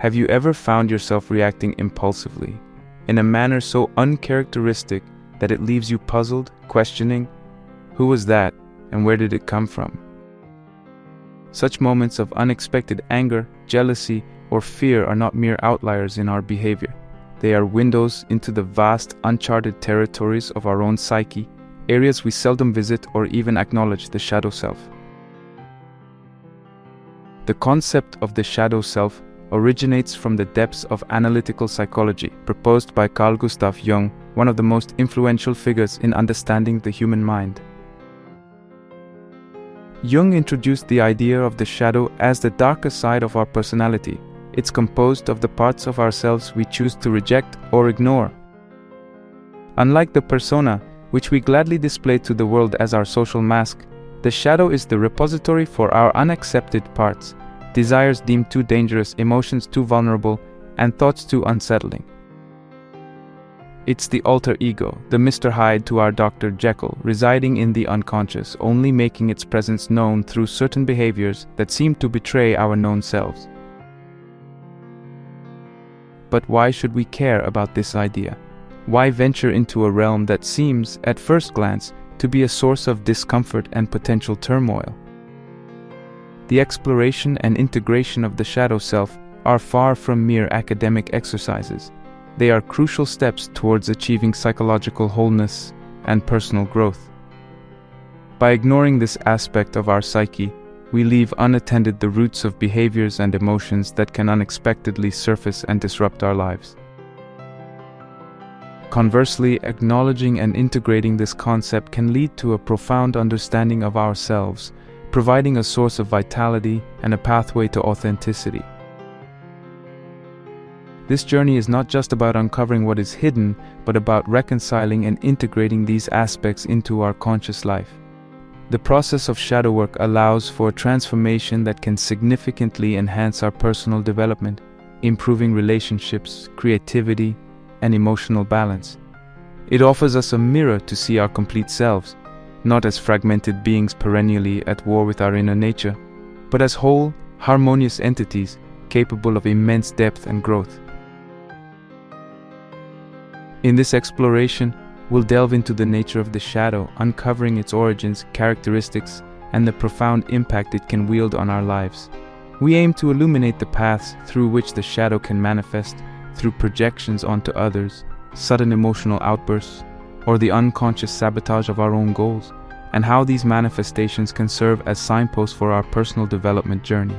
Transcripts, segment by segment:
Have you ever found yourself reacting impulsively, in a manner so uncharacteristic that it leaves you puzzled, questioning, who was that and where did it come from? Such moments of unexpected anger, jealousy, or fear are not mere outliers in our behavior. They are windows into the vast, uncharted territories of our own psyche, areas we seldom visit or even acknowledge: the shadow self. The concept of the shadow self originates from the depths of analytical psychology, proposed by Carl Gustav Jung, one of the most influential figures in understanding the human mind. Jung introduced the idea of the shadow as the darker side of our personality. It's composed of the parts of ourselves we choose to reject or ignore. Unlike the persona, which we gladly display to the world as our social mask, the shadow is the repository for our unaccepted parts, desires deemed too dangerous, emotions too vulnerable, and thoughts too unsettling. It's the alter ego, the Mr. Hyde to our Dr. Jekyll, residing in the unconscious, only making its presence known through certain behaviors that seem to betray our known selves. But why should we care about this idea? Why venture into a realm that seems, at first glance, to be a source of discomfort and potential turmoil? The exploration and integration of the shadow self are far from mere academic exercises. They are crucial steps towards achieving psychological wholeness and personal growth. By ignoring this aspect of our psyche, we leave unattended the roots of behaviors and emotions that can unexpectedly surface and disrupt our lives. Conversely, acknowledging and integrating this concept can lead to a profound understanding of ourselves, providing a source of vitality and a pathway to authenticity. This journey is not just about uncovering what is hidden, but about reconciling and integrating these aspects into our conscious life. The process of shadow work allows for a transformation that can significantly enhance our personal development, improving relationships, creativity, and emotional balance. It offers us a mirror to see our complete selves, not as fragmented beings perennially at war with our inner nature, but as whole, harmonious entities capable of immense depth and growth. In this exploration, we'll delve into the nature of the shadow, uncovering its origins, characteristics, and the profound impact it can wield on our lives. We aim to illuminate the paths through which the shadow can manifest, through projections onto others, sudden emotional outbursts, or the unconscious sabotage of our own goals, and how these manifestations can serve as signposts for our personal development journey.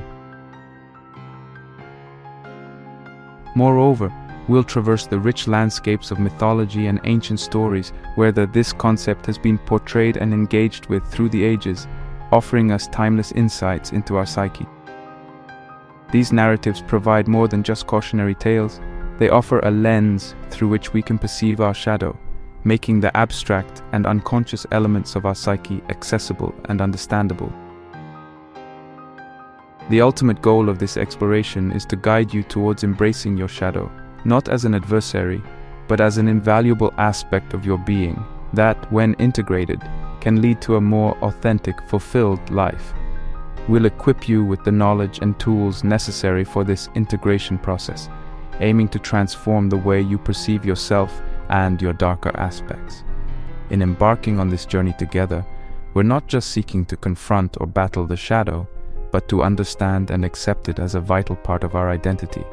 Moreover, we'll traverse the rich landscapes of mythology and ancient stories where this concept has been portrayed and engaged with through the ages, offering us timeless insights into our psyche. These narratives provide more than just cautionary tales. They offer a lens through which we can perceive our shadow, making the abstract and unconscious elements of our psyche accessible and understandable. The ultimate goal of this exploration is to guide you towards embracing your shadow, not as an adversary, but as an invaluable aspect of your being that, when integrated, can lead to a more authentic, fulfilled life. We'll equip you with the knowledge and tools necessary for this integration process, aiming to transform the way you perceive yourself and your darker aspects. In embarking on this journey together, we're not just seeking to confront or battle the shadow, but to understand and accept it as a vital part of our identity.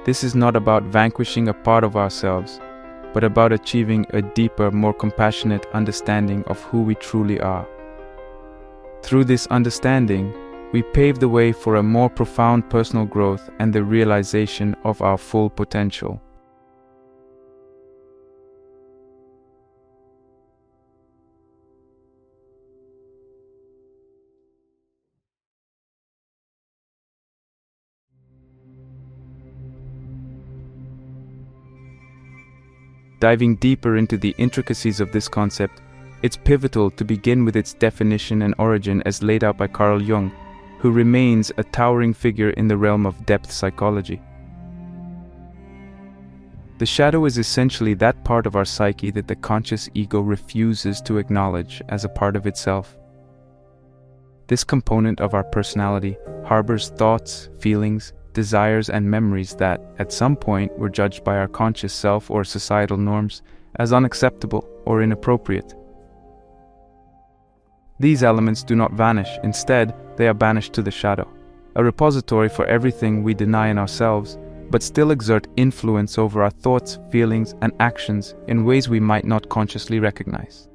This is not about vanquishing a part of ourselves, but about achieving a deeper, more compassionate understanding of who we truly are. Through this understanding, we pave the way for a more profound personal growth and the realization of our full potential. Diving deeper into the intricacies of this concept, it's pivotal to begin with its definition and origin as laid out by Carl Jung, who remains a towering figure in the realm of depth psychology. The shadow is essentially that part of our psyche that the conscious ego refuses to acknowledge as a part of itself. This component of our personality harbors thoughts, feelings, desires, and memories that, at some point, were judged by our conscious self or societal norms as unacceptable or inappropriate. These elements do not vanish. Instead, they are banished to the shadow, a repository for everything we deny in ourselves, but still exert influence over our thoughts, feelings, and actions in ways we might not consciously recognize.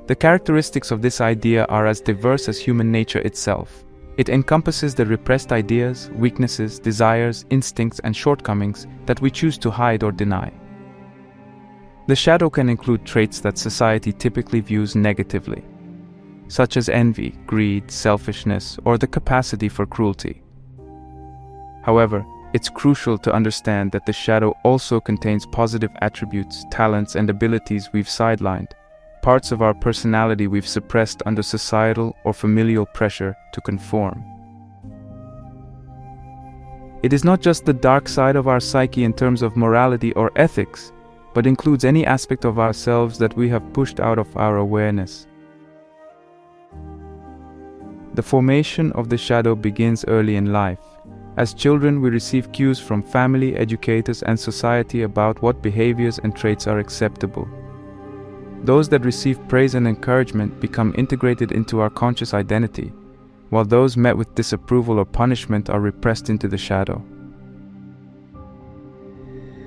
The characteristics of this idea are as diverse as human nature itself. It encompasses the repressed ideas, weaknesses, desires, instincts, and shortcomings that we choose to hide or deny. The shadow can include traits that society typically views negatively, such as envy, greed, selfishness, or the capacity for cruelty. However, it's crucial to understand that the shadow also contains positive attributes, talents, and abilities we've sidelined, parts of our personality we've suppressed under societal or familial pressure to conform. It is not just the dark side of our psyche in terms of morality or ethics, but includes any aspect of ourselves that we have pushed out of our awareness. The formation of the shadow begins early in life. As children, we receive cues from family, educators, and society about what behaviors and traits are acceptable. Those that receive praise and encouragement become integrated into our conscious identity, while those met with disapproval or punishment are repressed into the shadow.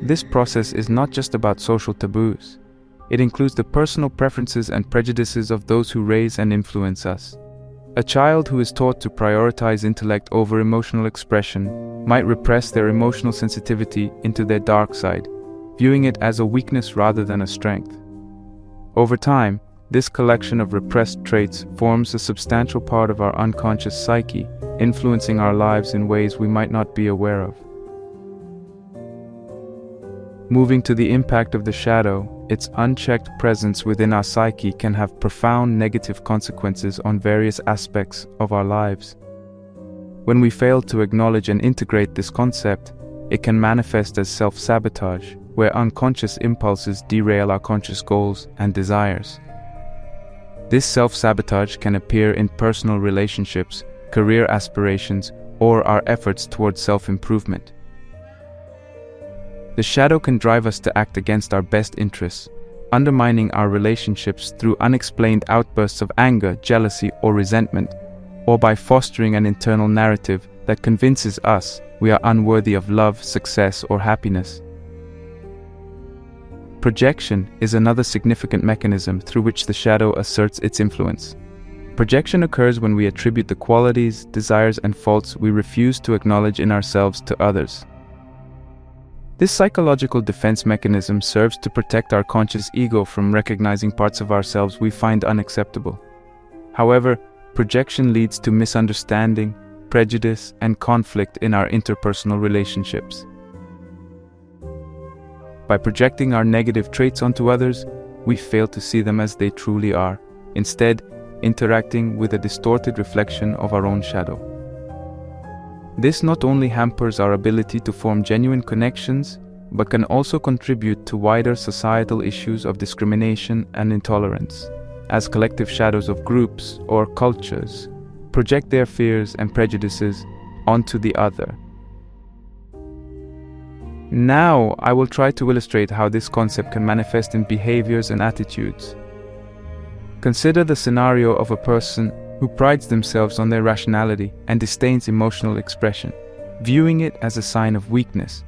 This process is not just about social taboos. It includes the personal preferences and prejudices of those who raise and influence us. A child who is taught to prioritize intellect over emotional expression might repress their emotional sensitivity into their dark side, viewing it as a weakness rather than a strength. Over time, this collection of repressed traits forms a substantial part of our unconscious psyche, influencing our lives in ways we might not be aware of. Moving to the impact of the shadow, its unchecked presence within our psyche can have profound negative consequences on various aspects of our lives. When we fail to acknowledge and integrate this concept, it can manifest as self-sabotage, where unconscious impulses derail our conscious goals and desires. This self-sabotage can appear in personal relationships, career aspirations, or our efforts towards self-improvement. The shadow can drive us to act against our best interests, undermining our relationships through unexplained outbursts of anger, jealousy, or resentment, or by fostering an internal narrative that convinces us we are unworthy of love, success, or happiness. Projection is another significant mechanism through which the shadow asserts its influence. Projection occurs when we attribute the qualities, desires, and faults we refuse to acknowledge in ourselves to others. This psychological defense mechanism serves to protect our conscious ego from recognizing parts of ourselves we find unacceptable. However, projection leads to misunderstanding, prejudice, and conflict in our interpersonal relationships. By projecting our negative traits onto others, we fail to see them as they truly are, instead interacting with a distorted reflection of our own shadow. This not only hampers our ability to form genuine connections, but can also contribute to wider societal issues of discrimination and intolerance, as collective shadows of groups or cultures project their fears and prejudices onto the other. Now, I will try to illustrate how this concept can manifest in behaviors and attitudes. Consider the scenario of a person who prides themselves on their rationality and disdains emotional expression, viewing it as a sign of weakness.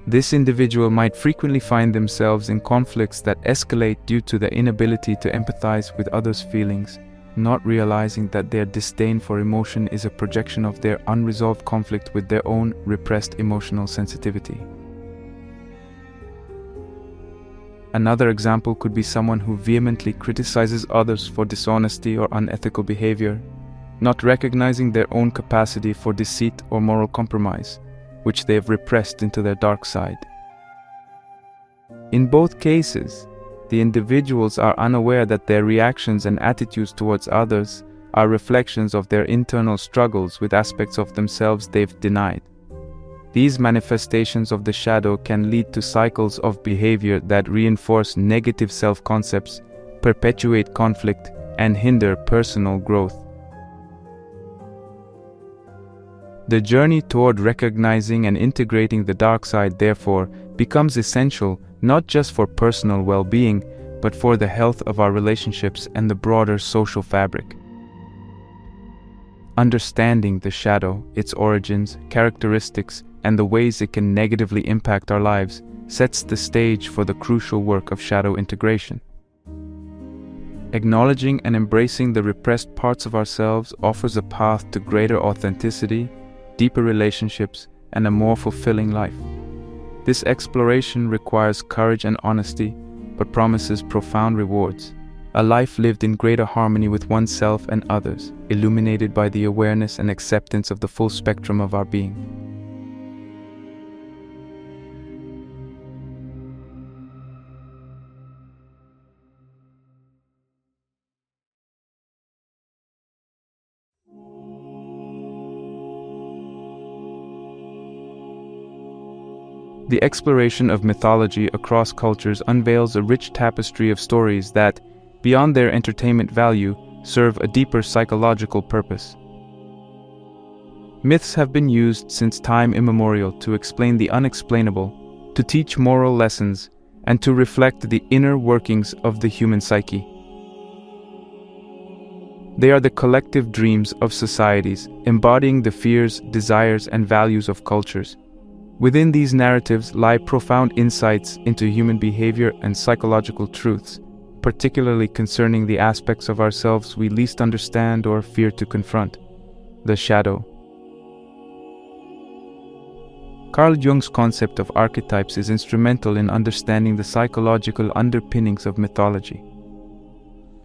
This individual might frequently find themselves in conflicts that escalate due to their inability to empathize with others' feelings, not realizing that their disdain for emotion is a projection of their unresolved conflict with their own repressed emotional sensitivity. Another example could be someone who vehemently criticizes others for dishonesty or unethical behavior, not recognizing their own capacity for deceit or moral compromise, which they have repressed into their dark side. In both cases, the individuals are unaware that their reactions and attitudes towards others are reflections of their internal struggles with aspects of themselves they've denied. These manifestations of the shadow can lead to cycles of behavior that reinforce negative self-concepts, perpetuate conflict, and hinder personal growth. The journey toward recognizing and integrating the dark side, therefore, becomes essential not just for personal well-being, but for the health of our relationships and the broader social fabric. Understanding the shadow, its origins, characteristics, and the ways it can negatively impact our lives sets the stage for the crucial work of shadow integration. Acknowledging and embracing the repressed parts of ourselves offers a path to greater authenticity, deeper relationships, and a more fulfilling life. This exploration requires courage and honesty, but promises profound rewards. A life lived in greater harmony with oneself and others, illuminated by the awareness and acceptance of the full spectrum of our being. The exploration of mythology across cultures unveils a rich tapestry of stories that, beyond their entertainment value, serve a deeper psychological purpose. Myths have been used since time immemorial to explain the unexplainable, to teach moral lessons, and to reflect the inner workings of the human psyche. They are the collective dreams of societies, embodying the fears, desires, and values of cultures. Within these narratives lie profound insights into human behavior and psychological truths, particularly concerning the aspects of ourselves we least understand or fear to confront: the shadow. Carl Jung's concept of archetypes is instrumental in understanding the psychological underpinnings of mythology.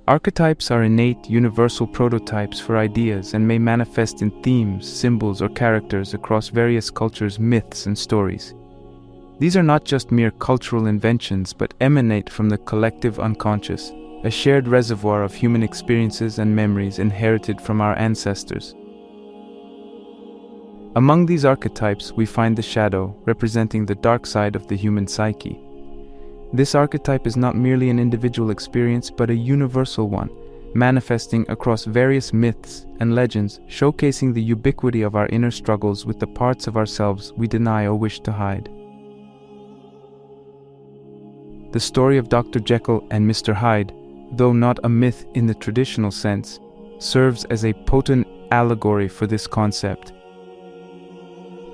Archetypes are innate, universal prototypes for ideas and may manifest in themes, symbols, or characters across various cultures, myths, and stories. These are not just mere cultural inventions, but emanate from the collective unconscious, a shared reservoir of human experiences and memories inherited from our ancestors. Among these archetypes, we find the shadow, representing the dark side of the human psyche. This archetype is not merely an individual experience, but a universal one, manifesting across various myths and legends, showcasing the ubiquity of our inner struggles with the parts of ourselves we deny or wish to hide. The story of Dr. Jekyll and Mr. Hyde, though not a myth in the traditional sense, serves as a potent allegory for this concept.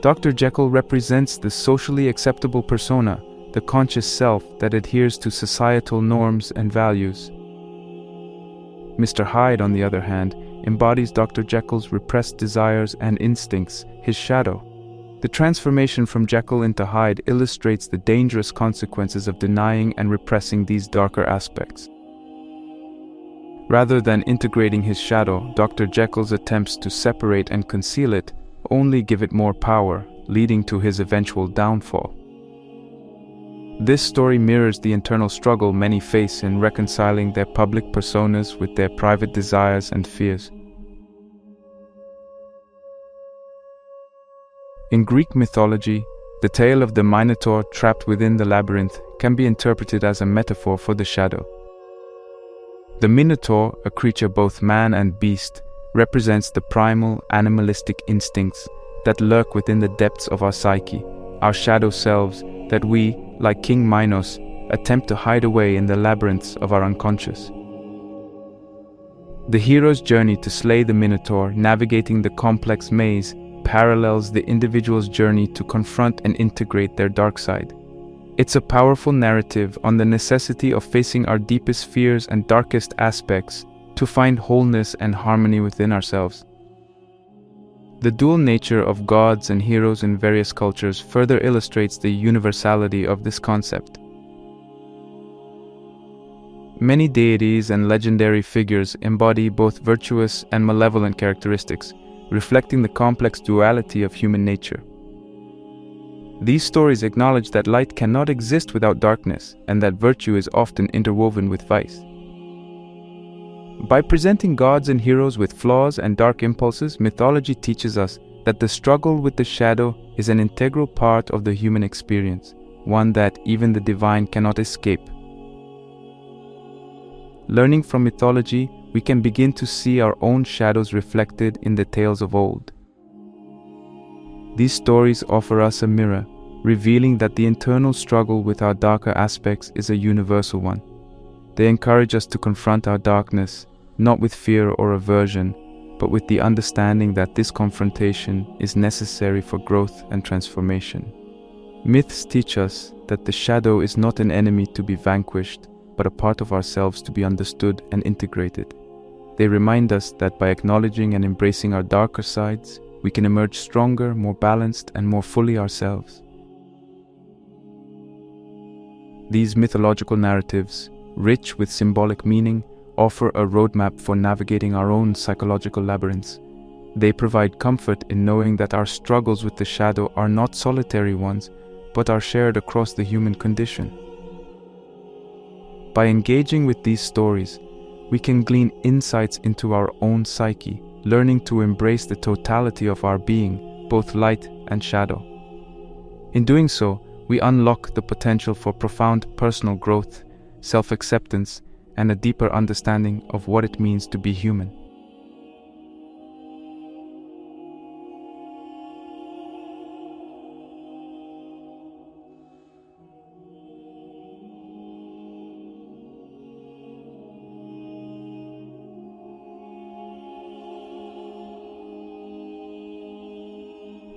Dr. Jekyll represents the socially acceptable persona, the conscious self that adheres to societal norms and values. Mr. Hyde, on the other hand, embodies Dr. Jekyll's repressed desires and instincts, his shadow. The transformation from Jekyll into Hyde illustrates the dangerous consequences of denying and repressing these darker aspects. Rather than integrating his shadow, Dr. Jekyll's attempts to separate and conceal it only give it more power, leading to his eventual downfall. This story mirrors the internal struggle many face in reconciling their public personas with their private desires and fears. In Greek mythology, the tale of the Minotaur trapped within the labyrinth can be interpreted as a metaphor for the shadow. The Minotaur, a creature both man and beast, represents the primal, animalistic instincts that lurk within the depths of our psyche, our shadow selves that we, like King Minos, attempt to hide away in the labyrinths of our unconscious. The hero's journey to slay the Minotaur, navigating the complex maze, parallels the individual's journey to confront and integrate their dark side. It's a powerful narrative on the necessity of facing our deepest fears and darkest aspects to find wholeness and harmony within ourselves. The dual nature of gods and heroes in various cultures further illustrates the universality of this concept. Many deities and legendary figures embody both virtuous and malevolent characteristics, reflecting the complex duality of human nature. These stories acknowledge that light cannot exist without darkness, and that virtue is often interwoven with vice. By presenting gods and heroes with flaws and dark impulses, mythology teaches us that the struggle with the shadow is an integral part of the human experience, one that even the divine cannot escape. Learning from mythology, we can begin to see our own shadows reflected in the tales of old. These stories offer us a mirror, revealing that the internal struggle with our darker aspects is a universal one. They encourage us to confront our darkness, not with fear or aversion, but with the understanding that this confrontation is necessary for growth and transformation. Myths teach us that the shadow is not an enemy to be vanquished, but a part of ourselves to be understood and integrated. They remind us that by acknowledging and embracing our darker sides, we can emerge stronger, more balanced, and more fully ourselves. These mythological narratives, rich with symbolic meaning, offer a roadmap for navigating our own psychological labyrinths. They provide comfort in knowing that our struggles with the shadow are not solitary ones, but are shared across the human condition. By engaging with these stories, we can glean insights into our own psyche, learning to embrace the totality of our being, both light and shadow. In doing so, we unlock the potential for profound personal growth, self-acceptance, and a deeper understanding of what it means to be human.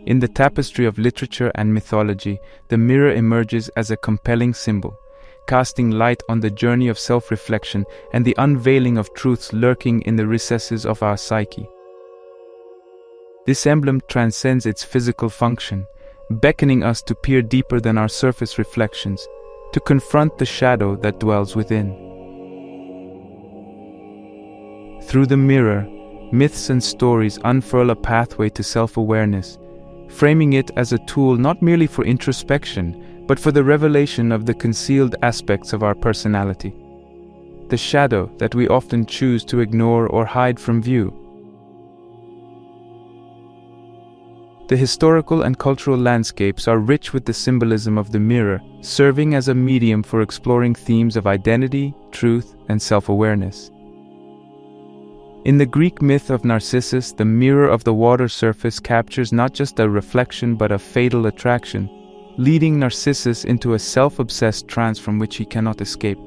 In the tapestry of literature and mythology, the mirror emerges as a compelling symbol, casting light on the journey of self-reflection and the unveiling of truths lurking in the recesses of our psyche. This emblem transcends its physical function, beckoning us to peer deeper than our surface reflections, to confront the shadow that dwells within. Through the mirror, myths and stories unfurl a pathway to self-awareness, framing it as a tool not merely for introspection, but for the revelation of the concealed aspects of our personality, the shadow that we often choose to ignore or hide from view. The historical and cultural landscapes are rich with the symbolism of the mirror, serving as a medium for exploring themes of identity, truth, and self-awareness. In the Greek myth of Narcissus, the mirror of the water surface captures not just a reflection but a fatal attraction, leading Narcissus into a self-obsessed trance from which he cannot escape.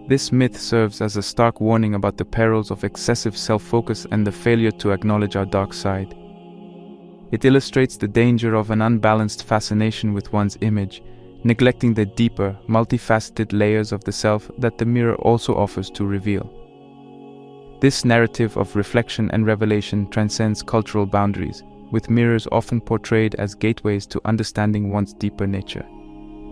This myth serves as a stark warning about the perils of excessive self-focus and the failure to acknowledge our dark side. It illustrates the danger of an unbalanced fascination with one's image, neglecting the deeper, multifaceted layers of the self that the mirror also offers to reveal. This narrative of reflection and revelation transcends cultural boundaries, with mirrors often portrayed as gateways to understanding one's deeper nature.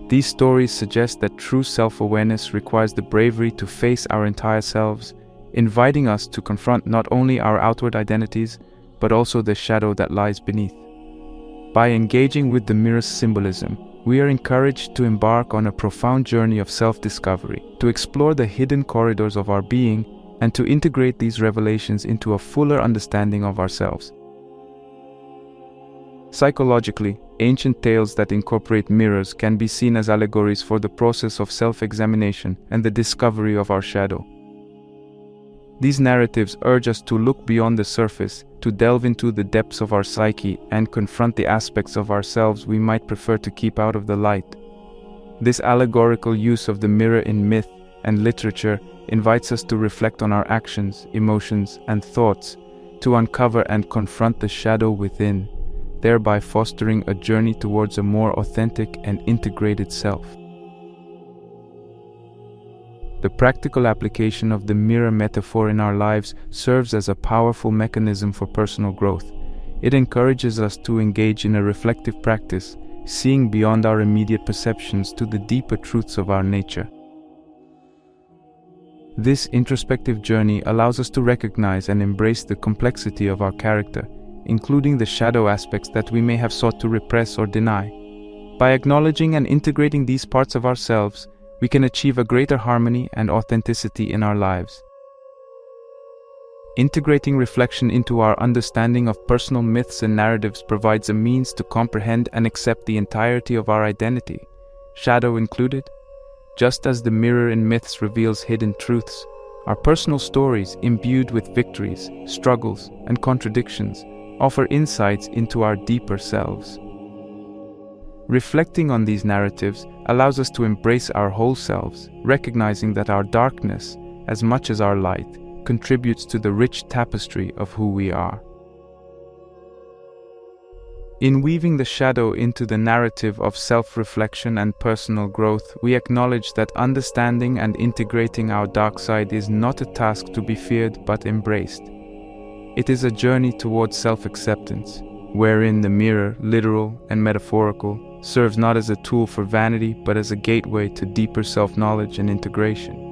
These stories suggest that true self-awareness requires the bravery to face our entire selves, inviting us to confront not only our outward identities, but also the shadow that lies beneath. By engaging with the mirror's symbolism, we are encouraged to embark on a profound journey of self-discovery, to explore the hidden corridors of our being, and to integrate these revelations into a fuller understanding of ourselves. Psychologically, ancient tales that incorporate mirrors can be seen as allegories for the process of self-examination and the discovery of our shadow. These narratives urge us to look beyond the surface, to delve into the depths of our psyche and confront the aspects of ourselves we might prefer to keep out of the light. This allegorical use of the mirror in myth and literature invites us to reflect on our actions, emotions, and thoughts, to uncover and confront the shadow within, thereby fostering a journey towards a more authentic and integrated self. The practical application of the mirror metaphor in our lives serves as a powerful mechanism for personal growth. It encourages us to engage in a reflective practice, seeing beyond our immediate perceptions to the deeper truths of our nature. This introspective journey allows us to recognize and embrace the complexity of our character, including the shadow aspects that we may have sought to repress or deny. By acknowledging and integrating these parts of ourselves, we can achieve a greater harmony and authenticity in our lives. Integrating reflection into our understanding of personal myths and narratives provides a means to comprehend and accept the entirety of our identity, shadow included. Just as the mirror in myths reveals hidden truths, our personal stories, imbued with victories, struggles, and contradictions, offer insights into our deeper selves. Reflecting on these narratives allows us to embrace our whole selves, recognizing that our darkness, as much as our light, contributes to the rich tapestry of who we are. In weaving the shadow into the narrative of self-reflection and personal growth, we acknowledge that understanding and integrating our dark side is not a task to be feared but embraced. It is a journey towards self-acceptance, wherein the mirror, literal and metaphorical, serves not as a tool for vanity but as a gateway to deeper self-knowledge and integration.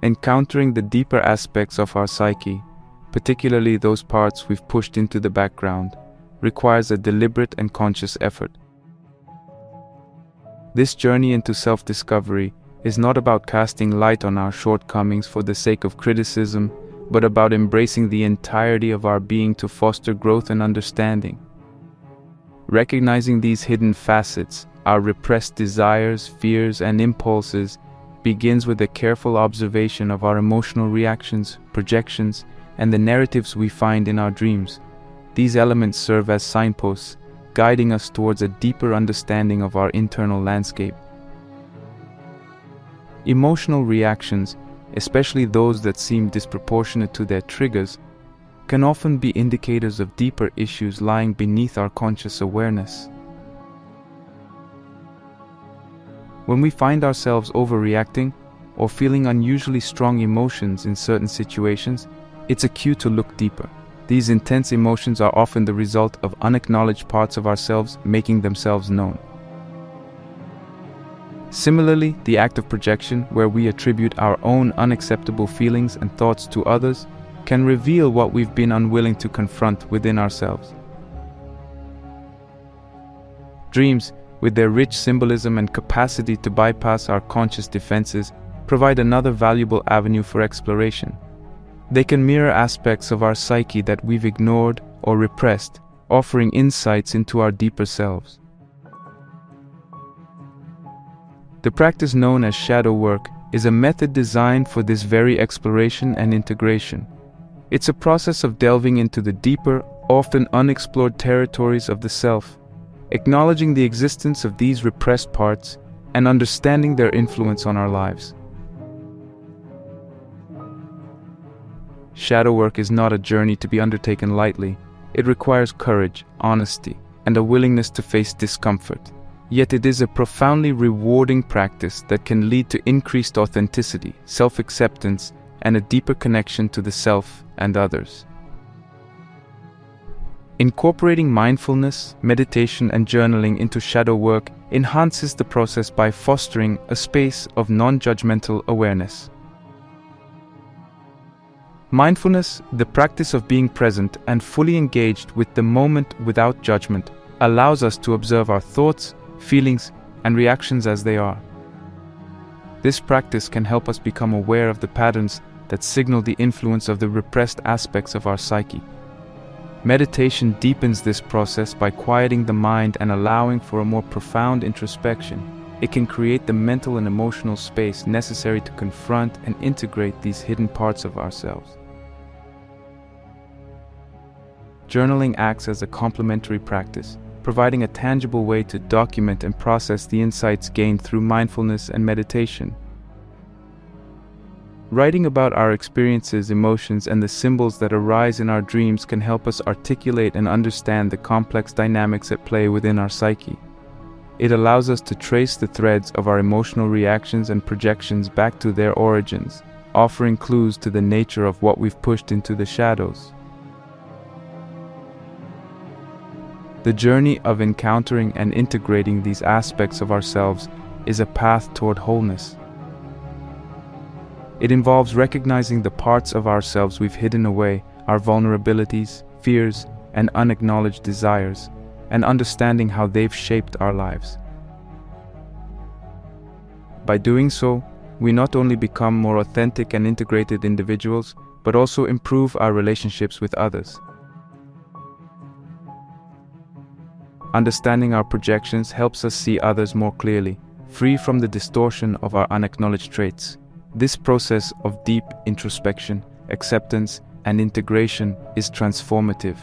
Encountering the deeper aspects of our psyche, particularly those parts we've pushed into the background, requires a deliberate and conscious effort. This journey into self-discovery is not about casting light on our shortcomings for the sake of criticism, but about embracing the entirety of our being to foster growth and understanding. Recognizing these hidden facets, our repressed desires, fears, and impulses, begins with a careful observation of our emotional reactions, projections, and the narratives we find in our dreams. These elements serve as signposts, guiding us towards a deeper understanding of our internal landscape. Emotional reactions, especially those that seem disproportionate to their triggers, can often be indicators of deeper issues lying beneath our conscious awareness. When we find ourselves overreacting or feeling unusually strong emotions in certain situations, it's a cue to look deeper. These intense emotions are often the result of unacknowledged parts of ourselves making themselves known. Similarly, the act of projection, where we attribute our own unacceptable feelings and thoughts to others, can reveal what we've been unwilling to confront within ourselves. Dreams, with their rich symbolism and capacity to bypass our conscious defenses, provide another valuable avenue for exploration. They can mirror aspects of our psyche that we've ignored or repressed, offering insights into our deeper selves. The practice known as shadow work is a method designed for this very exploration and integration. It's a process of delving into the deeper, often unexplored territories of the self, acknowledging the existence of these repressed parts and understanding their influence on our lives. Shadow work is not a journey to be undertaken lightly. It requires courage, honesty, and a willingness to face discomfort. Yet it is a profoundly rewarding practice that can lead to increased authenticity, self-acceptance, and a deeper connection to the self and others. Incorporating mindfulness, meditation, and journaling into shadow work enhances the process by fostering a space of non-judgmental awareness. Mindfulness, the practice of being present and fully engaged with the moment without judgment, allows us to observe our thoughts, feelings, and reactions as they are. This practice can help us become aware of the patterns that signal the influence of the repressed aspects of our psyche. Meditation deepens this process by quieting the mind and allowing for a more profound introspection. It can create the mental and emotional space necessary to confront and integrate these hidden parts of ourselves. Journaling acts as a complementary practice, providing a tangible way to document and process the insights gained through mindfulness and meditation. Writing about our experiences, emotions, and the symbols that arise in our dreams can help us articulate and understand the complex dynamics at play within our psyche. It allows us to trace the threads of our emotional reactions and projections back to their origins, offering clues to the nature of what we've pushed into the shadows. The journey of encountering and integrating these aspects of ourselves is a path toward wholeness. It involves recognizing the parts of ourselves we've hidden away, our vulnerabilities, fears, and unacknowledged desires, and understanding how they've shaped our lives. By doing so, we not only become more authentic and integrated individuals, but also improve our relationships with others. Understanding our projections helps us see others more clearly, free from the distortion of our unacknowledged traits. This process of deep introspection, acceptance, and integration is transformative.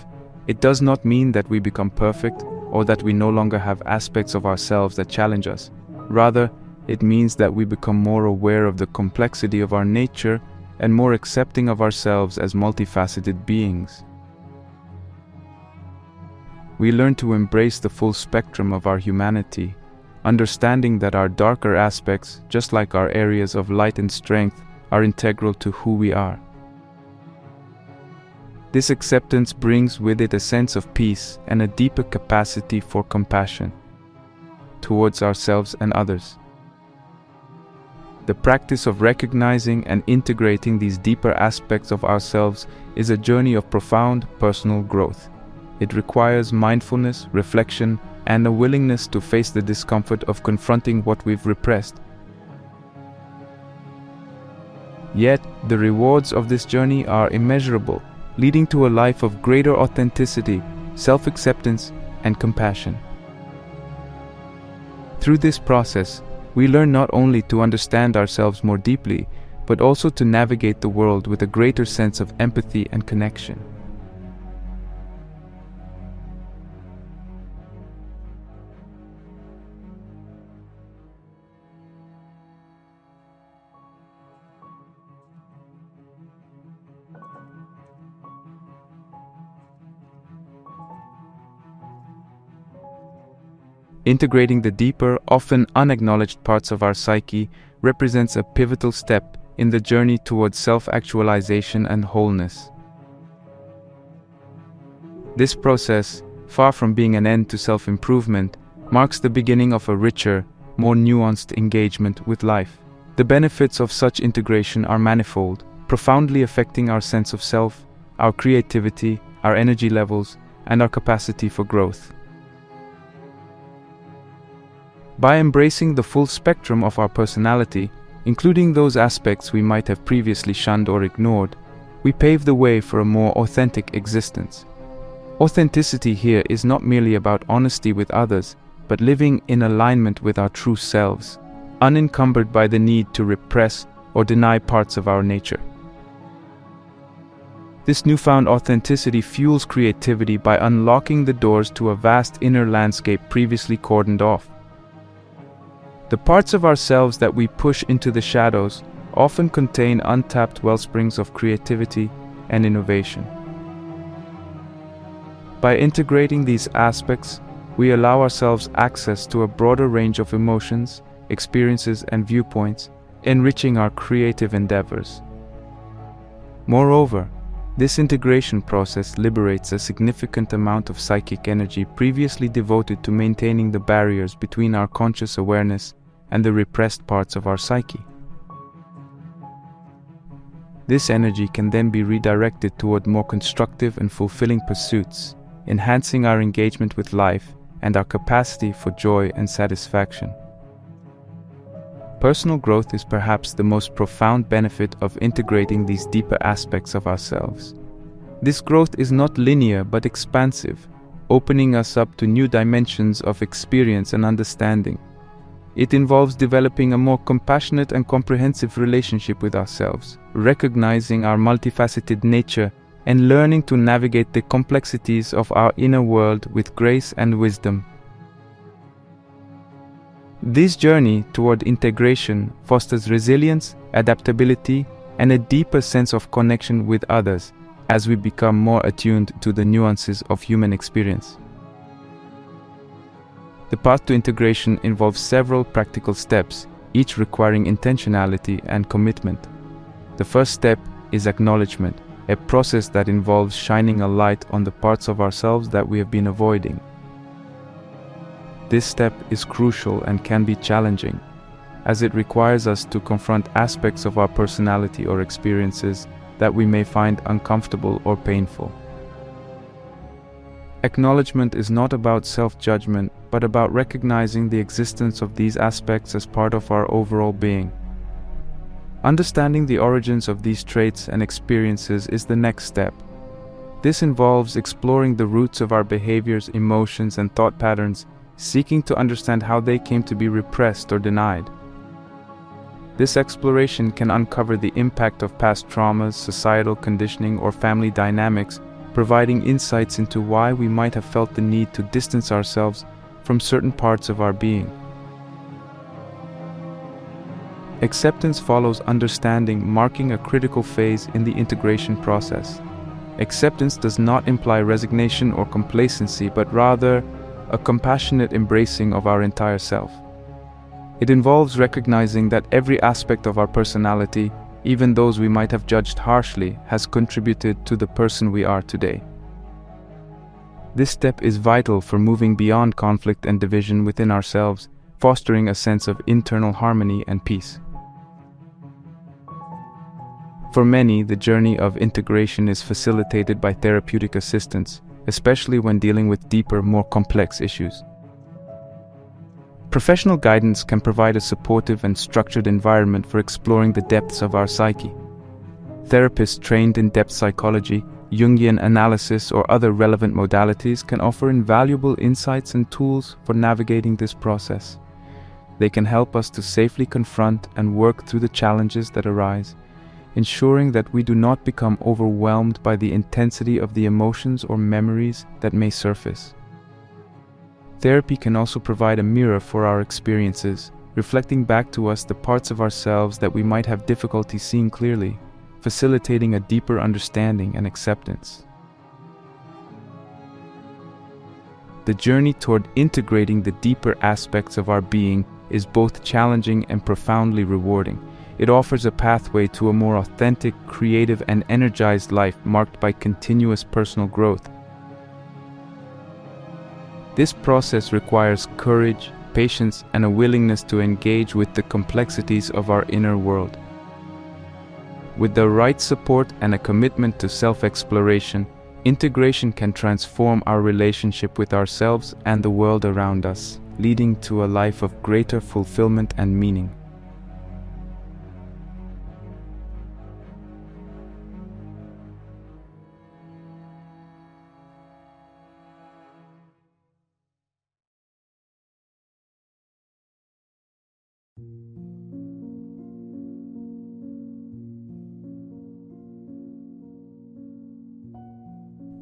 It does not mean that we become perfect or that we no longer have aspects of ourselves that challenge us. Rather, it means that we become more aware of the complexity of our nature and more accepting of ourselves as multifaceted beings. We learn to embrace the full spectrum of our humanity, understanding that our darker aspects, just like our areas of light and strength, are integral to who we are. This acceptance brings with it a sense of peace and a deeper capacity for compassion towards ourselves and others. The practice of recognizing and integrating these deeper aspects of ourselves is a journey of profound personal growth. It requires mindfulness, reflection, and a willingness to face the discomfort of confronting what we've repressed. Yet, the rewards of this journey are immeasurable, leading to a life of greater authenticity, self-acceptance, and compassion. Through this process, we learn not only to understand ourselves more deeply, but also to navigate the world with a greater sense of empathy and connection. Integrating the deeper, often unacknowledged parts of our psyche represents a pivotal step in the journey towards self-actualization and wholeness. This process, far from being an end to self-improvement, marks the beginning of a richer, more nuanced engagement with life. The benefits of such integration are manifold, profoundly affecting our sense of self, our creativity, our energy levels, and our capacity for growth. By embracing the full spectrum of our personality, including those aspects we might have previously shunned or ignored, we pave the way for a more authentic existence. Authenticity here is not merely about honesty with others, but living in alignment with our true selves, unencumbered by the need to repress or deny parts of our nature. This newfound authenticity fuels creativity by unlocking the doors to a vast inner landscape previously cordoned off. The parts of ourselves that we push into the shadows often contain untapped wellsprings of creativity and innovation. By integrating these aspects, we allow ourselves access to a broader range of emotions, experiences, and viewpoints, enriching our creative endeavors. Moreover, this integration process liberates a significant amount of psychic energy previously devoted to maintaining the barriers between our conscious awareness and the repressed parts of our psyche. This energy can then be redirected toward more constructive and fulfilling pursuits, enhancing our engagement with life and our capacity for joy and satisfaction. Personal growth is perhaps the most profound benefit of integrating these deeper aspects of ourselves. This growth is not linear but expansive, opening us up to new dimensions of experience and understanding. It involves developing a more compassionate and comprehensive relationship with ourselves, recognizing our multifaceted nature, and learning to navigate the complexities of our inner world with grace and wisdom. This journey toward integration fosters resilience, adaptability, and a deeper sense of connection with others as we become more attuned to the nuances of human experience. The path to integration involves several practical steps, each requiring intentionality and commitment. The first step is acknowledgement, a process that involves shining a light on the parts of ourselves that we have been avoiding. This step is crucial and can be challenging, as it requires us to confront aspects of our personality or experiences that we may find uncomfortable or painful. Acknowledgement is not about self-judgment, but about recognizing the existence of these aspects as part of our overall being. Understanding the origins of these traits and experiences is the next step. This involves exploring the roots of our behaviors, emotions, and thought patterns, seeking to understand how they came to be repressed or denied. This exploration can uncover the impact of past traumas, societal conditioning, or family dynamics, providing insights into why we might have felt the need to distance ourselves from certain parts of our being. Acceptance follows understanding, marking a critical phase in the integration process. Acceptance does not imply resignation or complacency, but rather a compassionate embracing of our entire self. It involves recognizing that every aspect of our personality, even those we might have judged harshly, has contributed to the person we are today. This step is vital for moving beyond conflict and division within ourselves, fostering a sense of internal harmony and peace. For many, the journey of integration is facilitated by therapeutic assistance, especially when dealing with deeper, more complex issues. Professional guidance can provide a supportive and structured environment for exploring the depths of our psyche. Therapists trained in depth psychology, Jungian analysis, or other relevant modalities can offer invaluable insights and tools for navigating this process. They can help us to safely confront and work through the challenges that arise, ensuring that we do not become overwhelmed by the intensity of the emotions or memories that may surface. Therapy can also provide a mirror for our experiences, reflecting back to us the parts of ourselves that we might have difficulty seeing clearly, facilitating a deeper understanding and acceptance. The journey toward integrating the deeper aspects of our being is both challenging and profoundly rewarding. It offers a pathway to a more authentic, creative, and energized life marked by continuous personal growth. This process requires courage, patience, and a willingness to engage with the complexities of our inner world. With the right support and a commitment to self-exploration, integration can transform our relationship with ourselves and the world around us, leading to a life of greater fulfillment and meaning.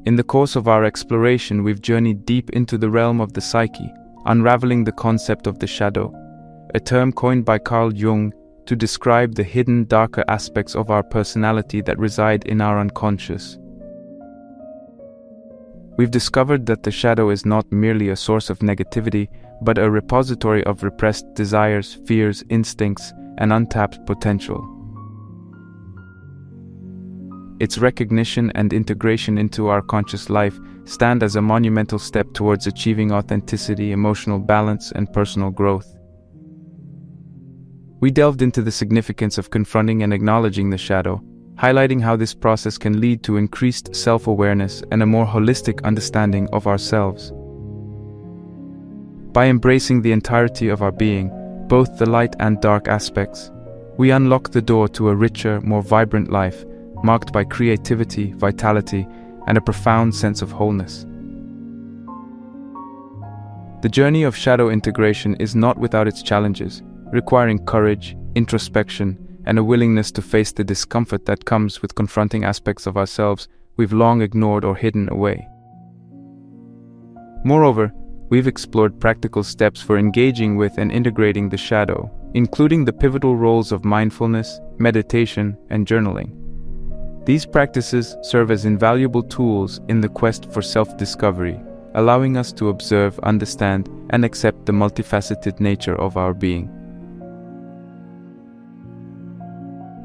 In the course of our exploration, we've journeyed deep into the realm of the psyche, unraveling the concept of the shadow, a term coined by Carl Jung to describe the hidden, darker aspects of our personality that reside in our unconscious. We've discovered that the shadow is not merely a source of negativity, but a repository of repressed desires, fears, instincts, and untapped potential. Its recognition and integration into our conscious life stand as a monumental step towards achieving authenticity, emotional balance, and personal growth. We delved into the significance of confronting and acknowledging the shadow, highlighting how this process can lead to increased self-awareness and a more holistic understanding of ourselves. By embracing the entirety of our being, both the light and dark aspects, we unlock the door to a richer, more vibrant life, marked by creativity, vitality, and a profound sense of wholeness. The journey of shadow integration is not without its challenges, requiring courage, introspection, and a willingness to face the discomfort that comes with confronting aspects of ourselves we've long ignored or hidden away. Moreover, we've explored practical steps for engaging with and integrating the shadow, including the pivotal roles of mindfulness, meditation, and journaling. These practices serve as invaluable tools in the quest for self-discovery, allowing us to observe, understand, and accept the multifaceted nature of our being.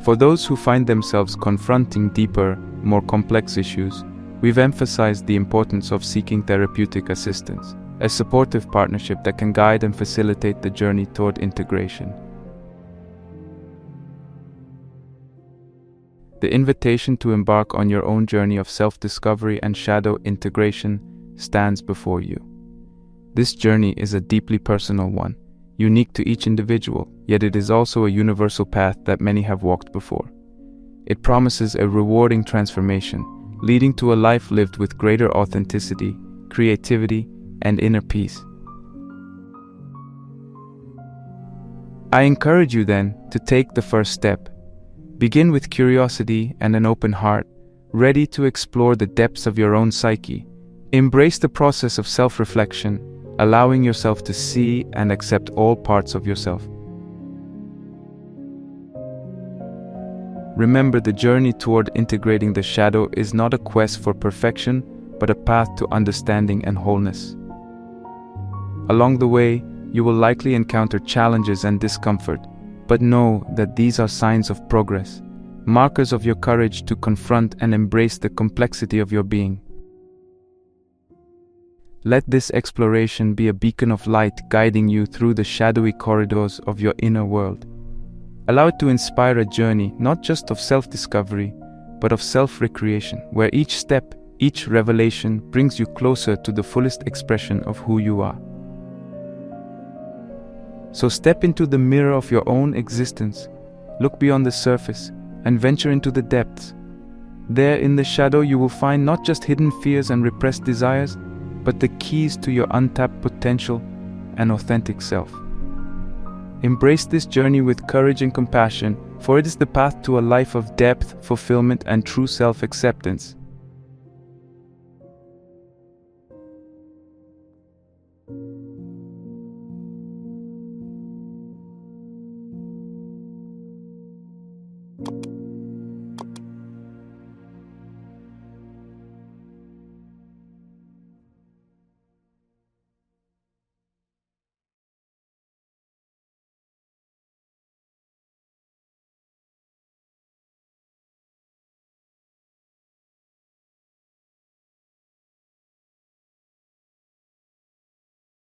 For those who find themselves confronting deeper, more complex issues, we've emphasized the importance of seeking therapeutic assistance, a supportive partnership that can guide and facilitate the journey toward integration. The invitation to embark on your own journey of self-discovery and shadow integration stands before you. This journey is a deeply personal one, unique to each individual, yet it is also a universal path that many have walked before. It promises a rewarding transformation, leading to a life lived with greater authenticity, creativity, and inner peace. I encourage you then to take the first step. Begin with curiosity and an open heart, ready to explore the depths of your own psyche. Embrace the process of self-reflection, allowing yourself to see and accept all parts of yourself. Remember, the journey toward integrating the shadow is not a quest for perfection, but a path to understanding and wholeness. Along the way, you will likely encounter challenges and discomfort, but know that these are signs of progress, markers of your courage to confront and embrace the complexity of your being. Let this exploration be a beacon of light guiding you through the shadowy corridors of your inner world. Allow it to inspire a journey not just of self-discovery, but of self-recreation, where each step, each revelation brings you closer to the fullest expression of who you are. So step into the mirror of your own existence, look beyond the surface, and venture into the depths. There in the shadow you will find not just hidden fears and repressed desires, but the keys to your untapped potential and authentic self. Embrace this journey with courage and compassion, for it is the path to a life of depth, fulfillment, and true self-acceptance.